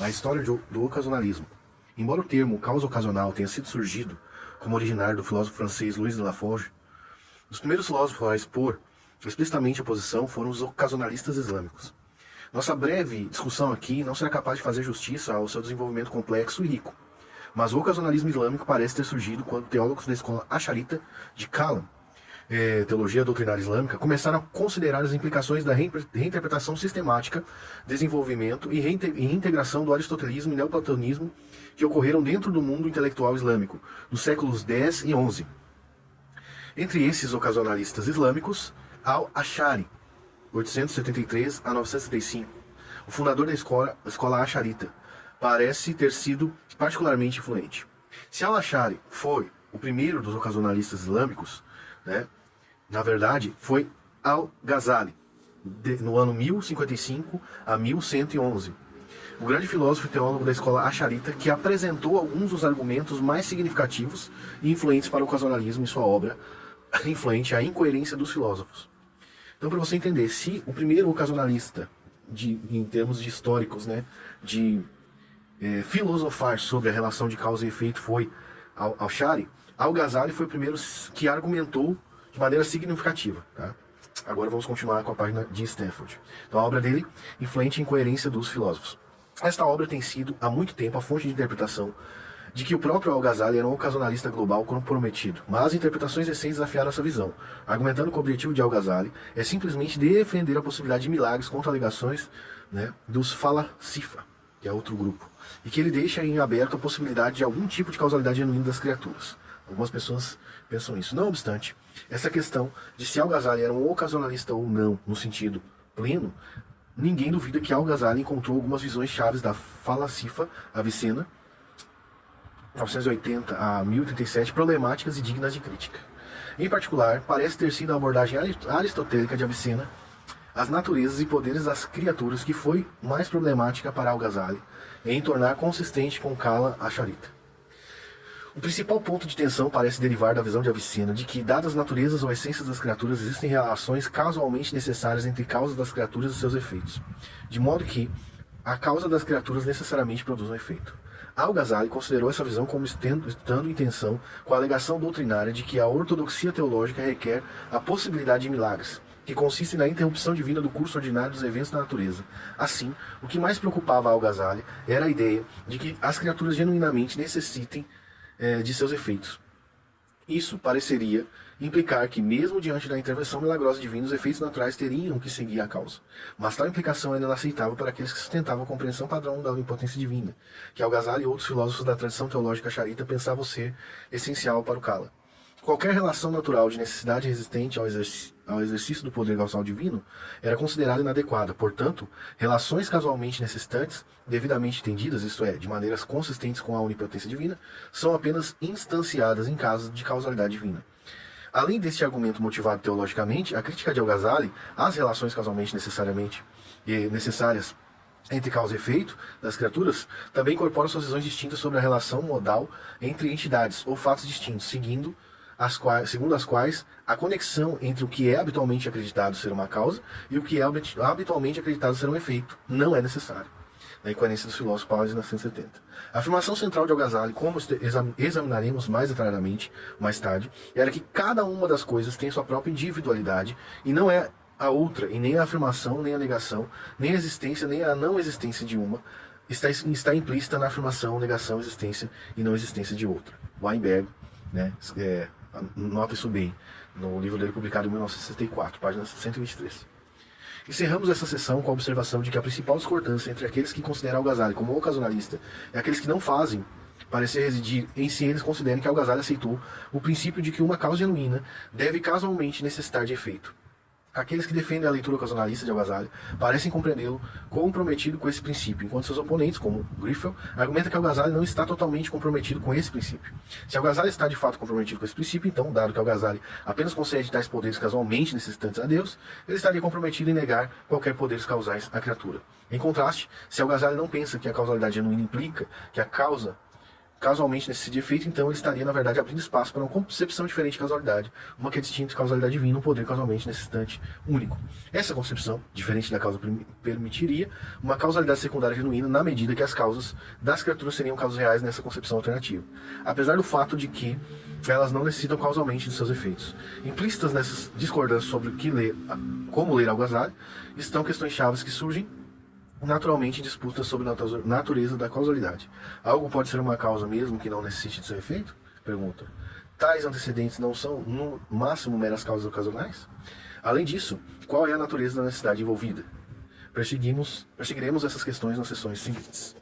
A história do ocasionalismo. Embora o termo causa ocasional tenha sido surgido como originário do filósofo francês Louis de Lafforgue, os primeiros filósofos a expor explicitamente a posição foram os ocasionalistas islâmicos. Nossa breve discussão aqui não será capaz de fazer justiça ao seu desenvolvimento complexo e rico, mas o ocasionalismo islâmico parece ter surgido quando teólogos da escola Asharita de Kalam, teologia doutrinária islâmica, começaram a considerar as implicações da reinterpretação sistemática, desenvolvimento e reintegração do aristotelismo e neoplatonismo que ocorreram dentro do mundo intelectual islâmico, nos séculos X e XI. Entre esses ocasionalistas islâmicos, Al-Ash'ari, 873 a 975, o fundador da escola Asharita, parece ter sido particularmente influente. Se Al-Ash'ari foi o primeiro dos ocasionalistas islâmicos, na verdade foi Al-Ghazali, no ano 1055 a 1111, o grande filósofo e teólogo da escola Asharita, que apresentou alguns dos argumentos mais significativos e influentes para o ocasionalismo em sua obra influente A Incoerência dos Filósofos. Então, para você entender, se o primeiro ocasionalista, em termos de históricos, de filosofar sobre a relação de causa e efeito foi Al-Ash'ari, Al-Ghazali foi o primeiro que argumentou de maneira significativa. Tá? Agora vamos continuar com a página de Stanford. Então, a obra dele, Influente e Incoerência dos Filósofos. Esta obra tem sido, há muito tempo, a fonte de interpretação de que o próprio Al-Ghazali era um ocasionalista global comprometido, mas interpretações recentes desafiaram essa visão, argumentando que o objetivo de Al-Ghazali é simplesmente defender a possibilidade de milagres contra alegações dos Falasifa, que é outro grupo, e que ele deixa em aberto a possibilidade de algum tipo de causalidade genuína das criaturas. Algumas pessoas pensam isso. Não obstante, essa questão de se Al-Ghazali era um ocasionalista ou não, no sentido pleno, ninguém duvida que Al-Ghazali encontrou algumas visões chaves da Falasifa Avicena, 980 a 1037, problemáticas e dignas de crítica. Em particular, parece ter sido a abordagem aristotélica de Avicena, as naturezas e poderes das criaturas, que foi mais problemática para Al-Ghazali em tornar consistente com Kala Asharita. O principal ponto de tensão parece derivar da visão de Avicena de que, dadas as naturezas ou essências das criaturas, existem relações casualmente necessárias entre causas das criaturas e seus efeitos, de modo que a causa das criaturas necessariamente produz um efeito. Al-Ghazali considerou essa visão como estando em tensão com a alegação doutrinária de que a ortodoxia teológica requer a possibilidade de milagres, que consiste na interrupção divina do curso ordinário dos eventos da natureza. Assim, o que mais preocupava Al-Ghazali era a ideia de que as criaturas genuinamente necessitem de seus efeitos. Isso pareceria implicar que, mesmo diante da intervenção milagrosa divina, os efeitos naturais teriam que seguir a causa. Mas tal implicação era inaceitável para aqueles que sustentavam a compreensão padrão da onipotência divina, que Al-Ghazali e outros filósofos da tradição teológica Asharita pensavam ser essencial para o Kala. Qualquer relação natural de necessidade resistente ao exercício do poder causal divino era considerada inadequada. Portanto, relações casualmente necessitantes, devidamente entendidas, isto é, de maneiras consistentes com a onipotência divina, são apenas instanciadas em casos de causalidade divina. Além deste argumento motivado teologicamente, a crítica de Al-Ghazali às relações causalmente necessárias entre causa e efeito das criaturas também incorpora suas visões distintas sobre a relação modal entre entidades ou fatos distintos, segundo as quais a conexão entre o que é habitualmente acreditado ser uma causa e o que é habitualmente acreditado ser um efeito não é necessário. Na Incoerência dos Filósofos, página 170. A afirmação central de Al-Ghazali, como examinaremos mais detalhadamente mais tarde, era que cada uma das coisas tem sua própria individualidade e não é a outra, e nem a afirmação, nem a negação, nem a existência, nem a não existência de uma está implícita na afirmação, negação, existência e não existência de outra. Weinberg, nota isso bem, no livro dele publicado em 1964, página 123. Encerramos essa sessão com a observação de que a principal discordância entre aqueles que consideram Al-Ghazali como ocasionalista e aqueles que não fazem parecer residir em si eles consideram que Al-Ghazali aceitou o princípio de que uma causa genuína deve casualmente necessitar de efeito. Aqueles que defendem a leitura ocasionalista de Al-Ghazali parecem compreendê-lo comprometido com esse princípio, enquanto seus oponentes, como Griffel, argumentam que Al-Ghazali não está totalmente comprometido com esse princípio. Se Al-Ghazali está de fato comprometido com esse princípio, então, dado que Al-Ghazali apenas concede tais poderes casualmente necessitantes a Deus, ele estaria comprometido em negar qualquer poderes causais à criatura. Em contraste, se Al-Ghazali não pensa que a causalidade genuína implica que a causa casualmente necessite efeito, então ele estaria, na verdade, abrindo espaço para uma concepção diferente de causalidade, uma que é distinta de causalidade divina, um poder causalmente necessitante único. Essa concepção, diferente da causa, permitiria uma causalidade secundária genuína na medida que as causas das criaturas seriam causas reais nessa concepção alternativa, apesar do fato de que elas não necessitam causalmente de seus efeitos. Implícitas nessas discordâncias sobre o que ler, como ler Al-Ghazali, estão questões chaves que surgem naturalmente disputas sobre a natureza da causalidade. Algo pode ser uma causa mesmo que não necessite de seu efeito? Pergunta. Tais antecedentes não são, no máximo, meras causas ocasionais? Além disso, qual é a natureza da necessidade envolvida? Perseguiremos essas questões nas sessões seguintes.